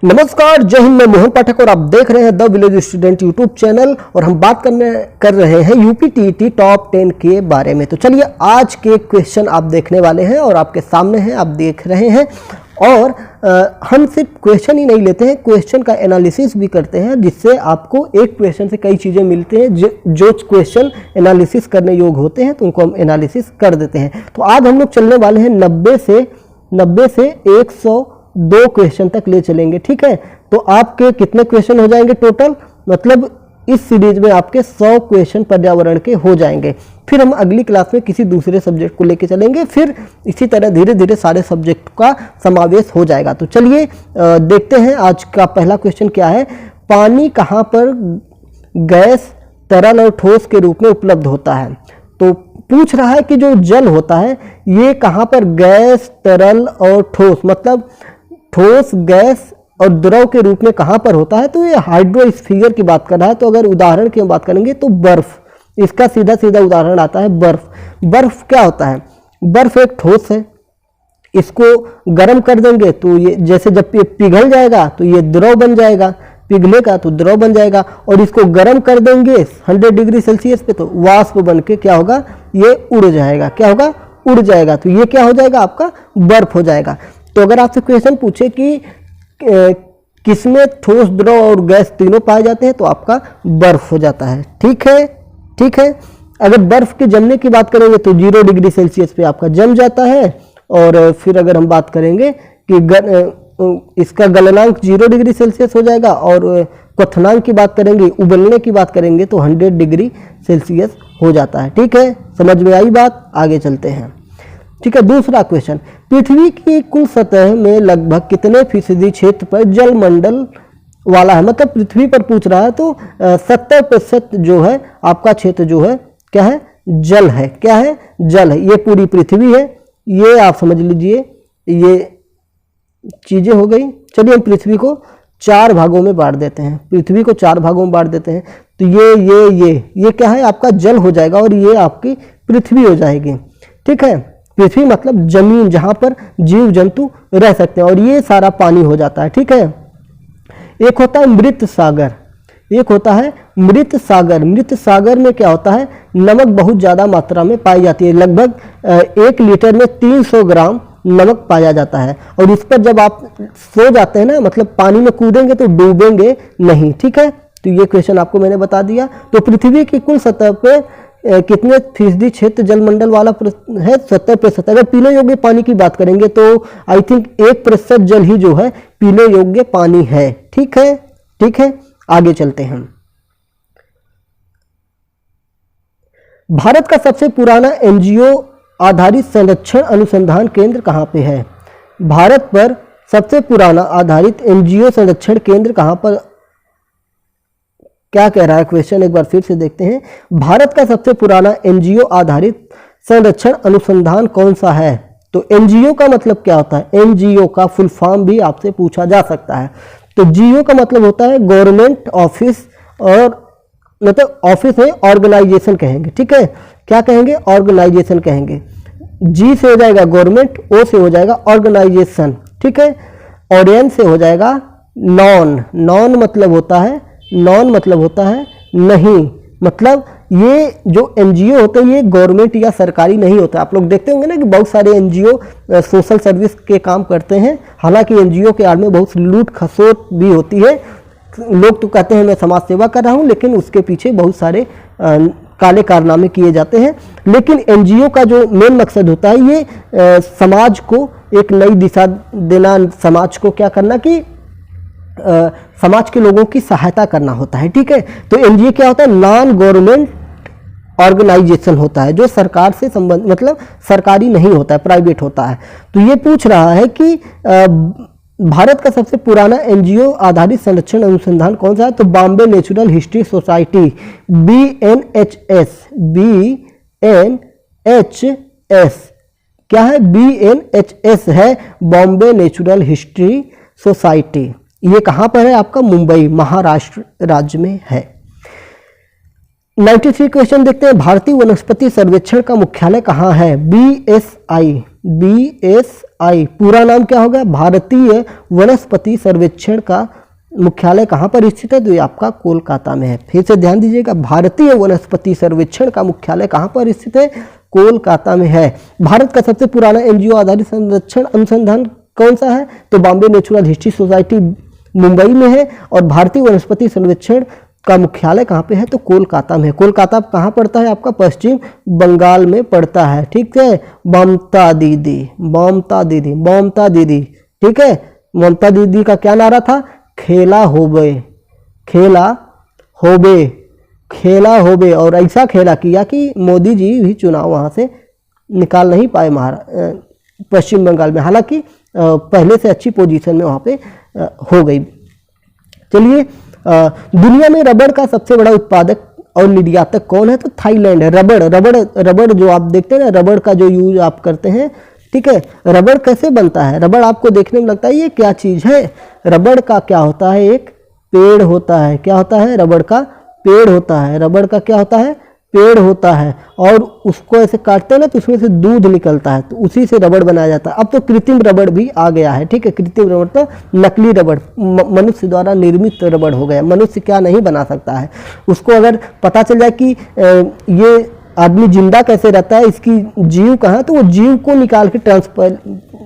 नमस्कार, जय हिंद। मैं मोहन पाठक और आप देख रहे हैं the village student YouTube channel और हम बात कर रहे हैं यूपी टीईटी टॉप 10 के बारे में। तो चलिए आज के क्वेश्चन आप देखने वाले हैं और आपके सामने हैं, आप देख रहे हैं। और हम सिर्फ क्वेश्चन ही नहीं लेते हैं, क्वेश्चन का एनालिसिस भी करते हैं, जिससे आपको एक क्वेश्चन से कई चीज़ें मिलती हैं। जो क्वेश्चन एनालिसिस करने योग्य होते हैं तो उनको हम एनालिसिस कर देते हैं। तो आज हम लोग चलने वाले हैं 90 से 102 क्वेश्चन तक ले चलेंगे, ठीक है। तो आपके कितने क्वेश्चन हो जाएंगे टोटल, मतलब इस सीरीज में आपके 100 क्वेश्चन पर्यावरण के हो जाएंगे। फिर हम अगली क्लास में किसी दूसरे सब्जेक्ट को लेके चलेंगे, फिर इसी तरह धीरे धीरे सारे सब्जेक्ट का समावेश हो जाएगा। तो चलिए देखते हैं आज का पहला क्वेश्चन क्या है। पानी कहाँ पर गैस, तरल और ठोस के रूप में उपलब्ध होता है। तो पूछ रहा है कि जो जल होता है ये कहाँ पर गैस, तरल और ठोस, मतलब ठोस, गैस और द्रव के रूप में कहाँ पर होता है। तो ये हाइड्रोस्फीयर की बात कर रहा है। तो अगर उदाहरण की बात करेंगे तो बर्फ, इसका सीधा सीधा उदाहरण आता है बर्फ। बर्फ क्या होता है, बर्फ एक ठोस है, इसको गर्म कर देंगे तो ये जैसे जब ये पिघल जाएगा तो ये द्रव बन जाएगा, पिघलेगा तो द्रव बन जाएगा। और इसको गर्म कर देंगे 100 डिग्री सेल्सियस पे तो वाष्प बन के क्या होगा, ये उड़ जाएगा। क्या होगा, उड़ जाएगा। तो ये क्या हो जाएगा, आपका बर्फ हो जाएगा। तो अगर आपसे क्वेश्चन पूछे कि किसमें ठोस, द्रव और गैस तीनों पाए जाते हैं तो आपका बर्फ हो जाता है, ठीक है, ठीक है। अगर बर्फ के जमने की बात करेंगे तो 0 डिग्री सेल्सियस पे आपका जम जाता है। और फिर अगर हम बात करेंगे कि इसका गलनांक 0 डिग्री सेल्सियस हो जाएगा और क्वथनांक की बात करेंगे, उबलने की बात करेंगे तो 100 डिग्री सेल्सियस हो जाता है, ठीक है। समझ में आई बात, आगे चलते हैं, ठीक है। दूसरा क्वेश्चन, पृथ्वी की कुल सतह में लगभग कितने फीसदी क्षेत्र पर जल मंडल वाला है। मतलब पृथ्वी पर पूछ रहा है तो 70% जो है आपका क्षेत्र जो है क्या है, जल है। क्या है, जल है। ये पूरी पृथ्वी है, ये आप समझ लीजिए, ये चीजें हो गई। चलिए हम पृथ्वी को 4 भागों में बांट देते हैं, पृथ्वी को 4 भागों में बांट देते हैं। तो ये क्या है, आपका जल हो जाएगा और ये आपकी पृथ्वी हो जाएगी, ठीक है। पृथ्वी मतलब जमीन जहां पर जीव जंतु रह सकते हैं और ये सारा पानी हो जाता है, ठीक है। एक होता है मृत सागर, एक होता है मृत सागर। मृत सागर में क्या होता है, नमक बहुत ज़्यादा मात्रा में पाई जाती है। लगभग 1 लीटर में 300 ग्राम नमक पाया जाता है। और इस पर जब आप सो जाते हैं ना, मतलब पानी में कूदेंगे तो डूबेंगे नहीं, ठीक है। तो ये क्वेश्चन आपको मैंने बता दिया। तो पृथ्वी की कुल सतह पे कितने फीसदी क्षेत्र जलमंडल वाला है, 70%। अगर पीने योग्य पानी की बात करेंगे तो आई थिंक 1% जल ही जो है पीने योग्य पानी है, ठीक है, ठीक है। आगे चलते हैं। भारत का सबसे पुराना एनजीओ आधारित संरक्षण अनुसंधान केंद्र कहाँ पे है। भारत पर सबसे पुराना आधारित एनजीओ संरक्षण केंद्र कहाँ पर, क्या कह रहा है क्वेश्चन, एक बार फिर से देखते हैं। भारत का सबसे पुराना एनजीओ आधारित संरक्षण अनुसंधान कौन सा है। तो एनजीओ का मतलब क्या होता है, एनजीओ का फुल फॉर्म भी आपसे पूछा जा सकता है। तो जीओ का मतलब होता है गवर्नमेंट ऑफिस, और मतलब ऑफिस है, ऑर्गेनाइजेशन कहेंगे, ठीक है। क्या कहेंगे, ऑर्गेनाइजेशन कहेंगे। जी से हो जाएगा गवर्नमेंट, ओ से हो जाएगा ऑर्गेनाइजेशन, ठीक है। और एन से हो जाएगा नॉन। नॉन मतलब होता है, नॉन मतलब होता है नहीं, मतलब ये जो एनजीओ होते हैं ये गवर्नमेंट या सरकारी नहीं होता। आप लोग देखते होंगे ना कि बहुत सारे एनजीओ सोशल सर्विस के काम करते हैं, हालांकि एनजीओ के आड़ में बहुत लूट खसोट भी होती है। लोग तो कहते हैं मैं समाज सेवा कर रहा हूं, लेकिन उसके पीछे बहुत सारे काले कारनामे किए जाते हैं। लेकिन एनजीओ का जो मेन मकसद होता है ये समाज को एक नई दिशा देना, समाज को क्या करना कि समाज के लोगों की सहायता करना होता है, ठीक है। तो एनजीओ क्या होता है, नॉन गवर्नमेंट ऑर्गेनाइजेशन होता है, जो सरकार से संबंध, मतलब सरकारी नहीं होता है, प्राइवेट होता है। तो ये पूछ रहा है कि भारत का सबसे पुराना एनजीओ आधारित संरक्षण अनुसंधान कौन सा है। तो Bombay natural history society, BNHS, BNHS क्या है, BNHS है, बॉम्बे नेचुरल हिस्ट्री सोसाइटी। ये कहाँ पर है, आपका मुंबई, महाराष्ट्र राज्य में है। 93 क्वेश्चन देखते हैं। भारतीय वनस्पति सर्वेक्षण का मुख्यालय कहाँ है। BSI VSI पूरा नाम क्या होगा? भारतीय वनस्पति सर्वेक्षण का मुख्यालय कहाँ पर स्थित है? तो ये आपका कोलकाता में है। फिर से ध्यान दीजिएगा, भारतीय वनस्पति सर्वेक्षण का मुख्यालय कहाँ पर स्थित है? कोलकाता में है। भारत का सबसे पुराना NGO आधारित संरक्षण अनुसंधान कौन सा है? तो Bombay natural history society Mumbai में है। और भारतीय वनस्पति सर्वेक्षण का मुख्यालय कहाँ पे है? तो कोलकाता में है। कोलकाता कहाँ पड़ता है? आपका पश्चिम बंगाल में पड़ता है। ठीक है, ममता दीदी, ममता दीदी, ममता दीदी, ठीक है। ममता दीदी का क्या नारा था? खेला होबे, खेला होबे, खेला होबे। और ऐसा खेला किया कि मोदी जी भी चुनाव वहाँ से निकाल नहीं पाए पश्चिम बंगाल में, हालांकि पहले से अच्छी पोजीशन में वहाँ पे हो गई। चलिए, दुनिया में रबड़ का सबसे बड़ा उत्पादक और निर्यातक कौन है? तो थाईलैंड है। रबड़ जो आप देखते हैं ना, रबड़ का जो यूज आप करते हैं, ठीक है। रबड़ कैसे बनता है? रबड़ आपको देखने में लगता है ये क्या चीज़ है? रबड़ का क्या होता है? एक पेड़ होता है। क्या होता है? रबड़ का पेड़ होता है। रबड़ का क्या होता है? पेड़ होता है। और उसको ऐसे काटते हैं ना तो उसमें से दूध निकलता है, तो उसी से रबड़ बनाया जाता है। अब तो कृत्रिम रबड़ भी आ गया है, ठीक है। कृत्रिम रबड़ तो नकली रबड़, मनुष्य द्वारा निर्मित रबड़ हो गया। मनुष्य क्या नहीं बना सकता है? उसको अगर पता चल जाए कि ये आदमी जिंदा कैसे रहता है, इसकी जीव कहाँ, तो वो जीव को निकाल के ट्रांसफर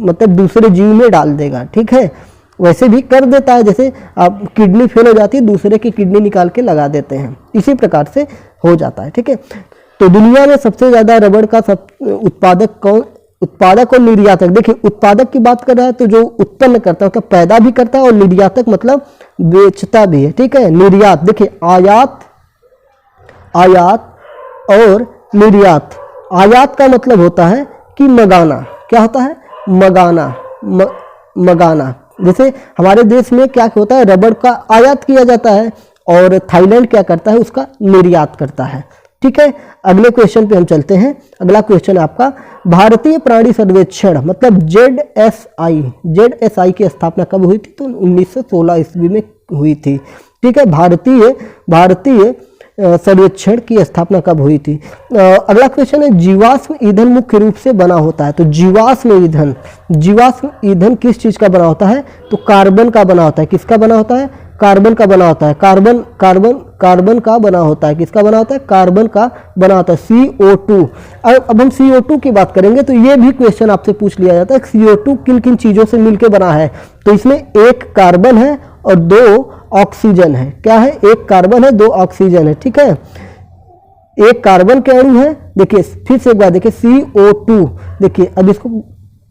मतलब दूसरे जीव में डाल देगा, ठीक है। वैसे भी कर देता है, जैसे आप किडनी फेल हो जाती है, दूसरे की किडनी निकाल के लगा देते हैं, इसी प्रकार से हो जाता है, ठीक है। तो दुनिया में सबसे ज़्यादा रबड़ का उत्पादक कौन? उत्पादक और निर्यातक। देखिए, उत्पादक की बात कर रहा है तो जो उत्पन्न करता है, तो पैदा भी करता है, और निर्यातक मतलब बेचता भी है, ठीक है। निर्यात, देखिए आयात, आयात और निर्यात। आयात का मतलब होता है कि मंगाना। क्या होता है? मंगाना, मंगाना। जैसे हमारे देश में क्या होता है? रबड़ का आयात किया जाता है, और थाईलैंड क्या करता है? उसका निर्यात करता है, ठीक है। अगले क्वेश्चन पे हम चलते हैं। अगला क्वेश्चन आपका, भारतीय प्राणी सर्वेक्षण मतलब ZSI की स्थापना कब हुई थी? तो 1916 ईस्वी में हुई थी, ठीक है। भारतीय सर्वेक्षण की स्थापना कब हुई थी? अगला क्वेश्चन है, जीवाश्म ईंधन मुख्य रूप से बना होता है। तो जीवाश्म ईंधन किस चीज का बना होता है? तो कार्बन का बना होता है। किसका बना होता है? कार्बन का बना होता है। कार्बन का बना होता है। किसका बना होता है? कार्बन का बना होता है, CO2। अब हम CO2 की बात करेंगे तो ये भी क्वेश्चन आपसे पूछ लिया जाता है, CO2 किन किन चीजों से मिलकर बना है? तो इसमें एक कार्बन है और 2 ऑक्सीजन है। क्या है? एक कार्बन है, 2 ऑक्सीजन है, ठीक है। एक कार्बन के अणु है, देखिए फिर से एक बार देखिए, CO2। देखिए अब इसको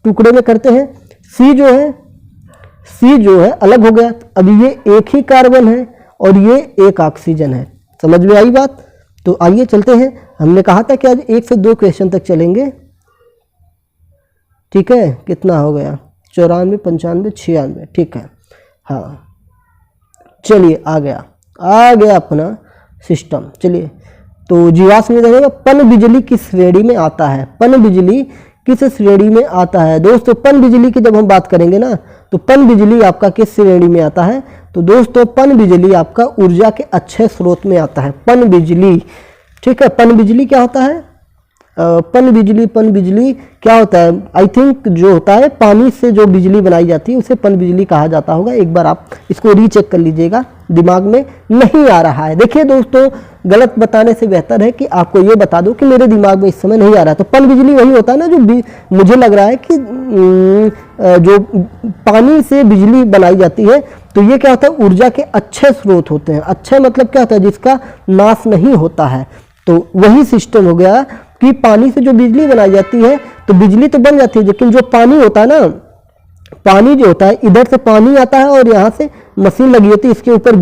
टुकड़े में करते हैं, C जो है अलग हो गया। अब ये एक ही कार्बन है और ये एक ऑक्सीजन है। समझ में आई बात? तो आइए चलते हैं। हमने कहा था कि आज 1 से 2 क्वेश्चन तक चलेंगे, ठीक है। कितना हो गया? 94, 95, 96, ठीक है। हाँ, चलिए आ गया अपना सिस्टम। चलिए, तो जीवाश्म ईंधन पन बिजली किस श्रेणी में आता है? पन बिजली किस श्रेणी में आता है? दोस्तों, पन बिजली की जब हम बात करेंगे ना, तो पन बिजली आपका किस श्रेणी में आता है? तो दोस्तों, पन बिजली आपका ऊर्जा के अच्छे स्रोत में आता है। पन बिजली, ठीक है। पन बिजली क्या होता है? पन बिजली क्या होता है? आई थिंक जो होता है पानी से जो बिजली बनाई जाती है उसे पन बिजली कहा जाता होगा। एक बार आप इसको रीचेक कर लीजिएगा, दिमाग में नहीं आ रहा है। देखिए दोस्तों, गलत बताने से बेहतर है कि आपको ये बता दो कि मेरे दिमाग में इस समय नहीं आ रहा। तो पन बिजली वही होता है ना जो मुझे लग रहा है कि जो पानी से बिजली बनाई जाती है। तो ये क्या होता है? ऊर्जा के अच्छे स्रोत होते हैं। अच्छे मतलब क्या होता है? जिसका नाश नहीं होता है। तो वही सिस्टम हो गया कि पानी से जो बिजली बनाई जाती है, तो बिजली तो बन जाती है, लेकिन जो पानी होता है ना, पानी जो होता है, इधर से पानी आता है और यहाँ से मशीन लगी होती है, इसके ऊपर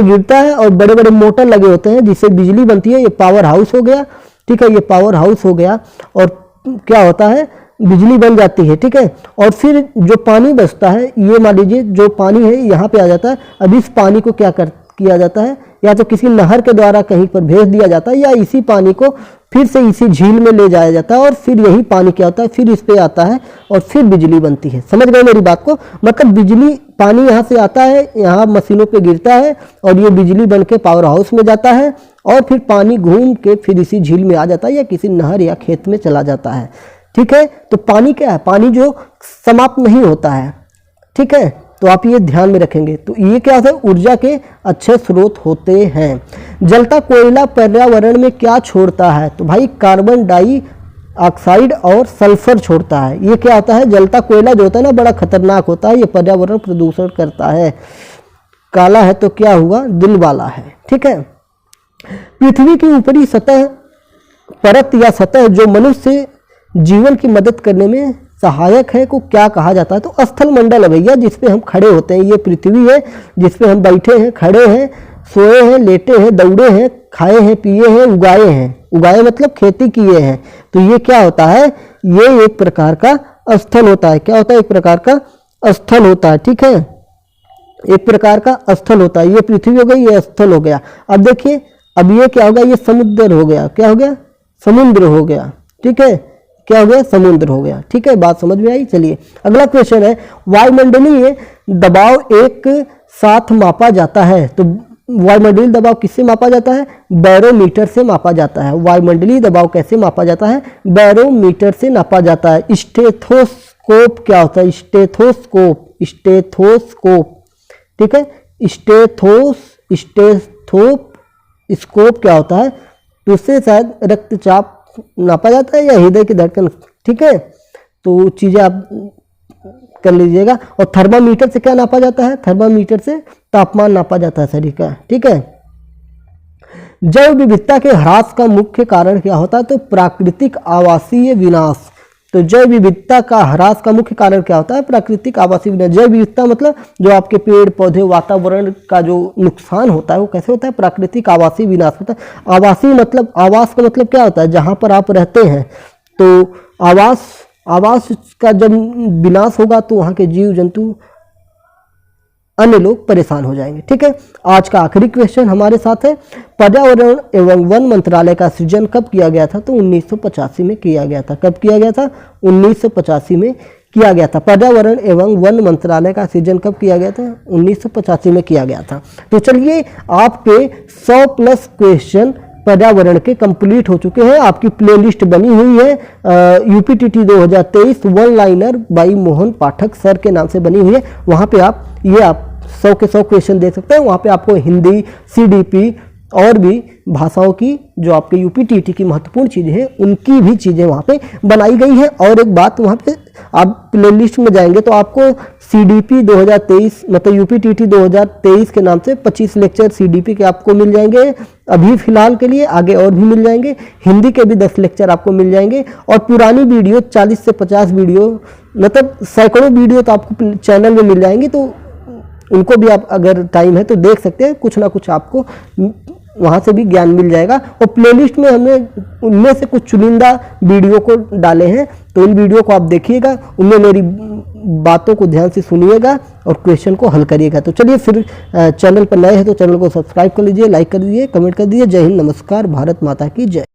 गिरता है और बड़े बड़े मोटर लगे होते हैं जिससे बिजली बनती है। ये पावर हाउस हो गया, ठीक है। ये पावर हाउस हो गया, और क्या होता है? बिजली बन जाती है, ठीक है। और फिर जो पानी बचता है, ये मान लीजिए जो पानी है यहाँ पे आ जाता है। अब इस पानी को क्या किया जाता है? या तो किसी नहर के द्वारा कहीं पर भेज दिया जाता है, या इसी पानी को फिर से इसी झील में ले जाया जाता है, और फिर यही पानी क्या होता है? फिर इस पे आता है और फिर बिजली बनती है। समझ गए मेरी बात को? मतलब बिजली, पानी यहाँ से आता है, यहाँ मशीनों पे गिरता है और ये बिजली बन के पावर हाउस में जाता है, और फिर पानी घूम के फिर इसी झील में आ जाता है या किसी नहर या खेत में चला जाता है। ठीक है। तो पानी क्या है, पानी जो समाप्त नहीं होता है, ठीक है, तो आप ये ध्यान में रखेंगे। तो ये क्या है, ऊर्जा के अच्छे स्रोत होते हैं। जलता कोयला पर्यावरण में क्या छोड़ता है, तो भाई कार्बन डाइऑक्साइड और सल्फर छोड़ता है। ये क्या होता है, जलता कोयला जो होता है ना, बड़ा खतरनाक होता है, ये पर्यावरण प्रदूषण करता है। काला है तो क्या हुआ, दिल वाला है, ठीक है। पृथ्वी की ऊपरी सतह परत या सतह जो मनुष्य जीवन की मदद करने में सहायक है को क्या कहा जाता है, तो स्थल मंडल है भैया, जिसपे हम खड़े होते हैं। ये पृथ्वी है जिसपे हम बैठे हैं, खड़े हैं, सोए हैं, लेटे हैं, दौड़े हैं, खाए हैं, पिए हैं, उगाए हैं। उगाए मतलब खेती किए हैं। तो ये क्या होता है, ये एक प्रकार का स्थल होता है। क्या होता है, एक प्रकार का स्थल होता है, ठीक है, एक प्रकार का स्थल होता है। ये पृथ्वी हो गई, ये स्थल हो गया। अब देखिए, अब ये क्या होगा, ये समुद्र हो गया। क्या हो गया, समुद्र हो गया, ठीक है, क्या हो गया, समुद्र हो गया, ठीक है। बात समझ में आई। चलिए अगला क्वेश्चन है, वायुमंडलीय दबाव एक साथ मापा जाता है। तो वायुमंडलीय दबाव किससे मापा जाता है, बैरोमीटर से मापा जाता है। वायुमंडलीय दबाव कैसे मापा जाता है, बैरोमीटर से नापा जाता है। स्टेथोस्कोप क्या होता है, स्टेथोस्कोप, स्टेथोस्कोप, ठीक है, स्टेथोस्कोप क्या होता है, तो उससे शायद रक्तचाप नापा जाता है या हृदय की धड़कन, ठीक है। तो चीजें आप कर लीजिएगा। और थर्मामीटर से क्या नापा जाता है, थर्मामीटर से तापमान नापा जाता है शरीर का, ठीक है। जैव विविधता के ह्रास का मुख्य कारण क्या होता है, तो प्राकृतिक आवासीय विनाश। तो जैव विविधता का ह्रास का मुख्य कारण क्या होता है, प्राकृतिक आवासीय विनाश। जैव विविधता मतलब जो आपके पेड़ पौधे वातावरण का जो नुकसान होता है वो कैसे होता है, प्राकृतिक आवासीय विनाश होता है। आवासीय मतलब, आवास का मतलब क्या होता है, जहाँ पर आप रहते हैं। तो आवास का जब विनाश होगा तो वहाँ के जीव जंतु, अन्य लोग परेशान हो जाएंगे, ठीक है। आज का आखिरी क्वेश्चन हमारे साथ है, पर्यावरण एवं वन मंत्रालय का सृजन कब किया गया था, तो 1985 में किया गया था। कब किया गया था, 1985 में किया गया था। पर्यावरण एवं वन मंत्रालय का सृजन कब किया गया था, 1985 में किया गया था। तो चलिए आपके 100+ क्वेश्चन पर्यावरण के कंप्लीट हो चुके हैं। आपकी प्लेलिस्ट बनी हुई है UPTT 2023 one liner by Mohan Pathak sir के नाम से बनी हुई है। वहाँ पे आप 100 के 100 क्वेश्चन देख सकते हैं। वहाँ पे आपको हिंदी, सीडीपी और भी भाषाओं की जो आपके यूपीटीटी की महत्वपूर्ण चीज़ें हैं उनकी भी चीज़ें वहाँ पे बनाई गई हैं। और एक बात, वहाँ पे आप प्लेलिस्ट में जाएंगे तो आपको सीडीपी 2023 मतलब यूपीटीटी 2023 के नाम से 25 लेक्चर सीडीपी के आपको मिल जाएंगे अभी फिलहाल के लिए, आगे और भी मिल जाएंगे। हिंदी के भी 10 लेक्चर आपको मिल जाएंगे और पुरानी वीडियो 40 से 50 वीडियो मतलब सैकड़ों वीडियो तो आपको चैनल में मिल जाएंगी। तो उनको भी आप अगर टाइम है तो देख सकते हैं, कुछ ना कुछ आपको वहाँ से भी ज्ञान मिल जाएगा। और प्लेलिस्ट में हमने उनमें से कुछ चुनिंदा वीडियो को डाले हैं, तो उन वीडियो को आप देखिएगा, उनमें मेरी बातों को ध्यान से सुनिएगा और क्वेश्चन को हल करिएगा। तो चलिए फिर चैनल पर नए हैं तो चैनल को सब्सक्राइब कर लीजिए, लाइक कर दीजिए, कमेंट कर दीजिए। जय हिंद, नमस्कार, भारत माता की जय।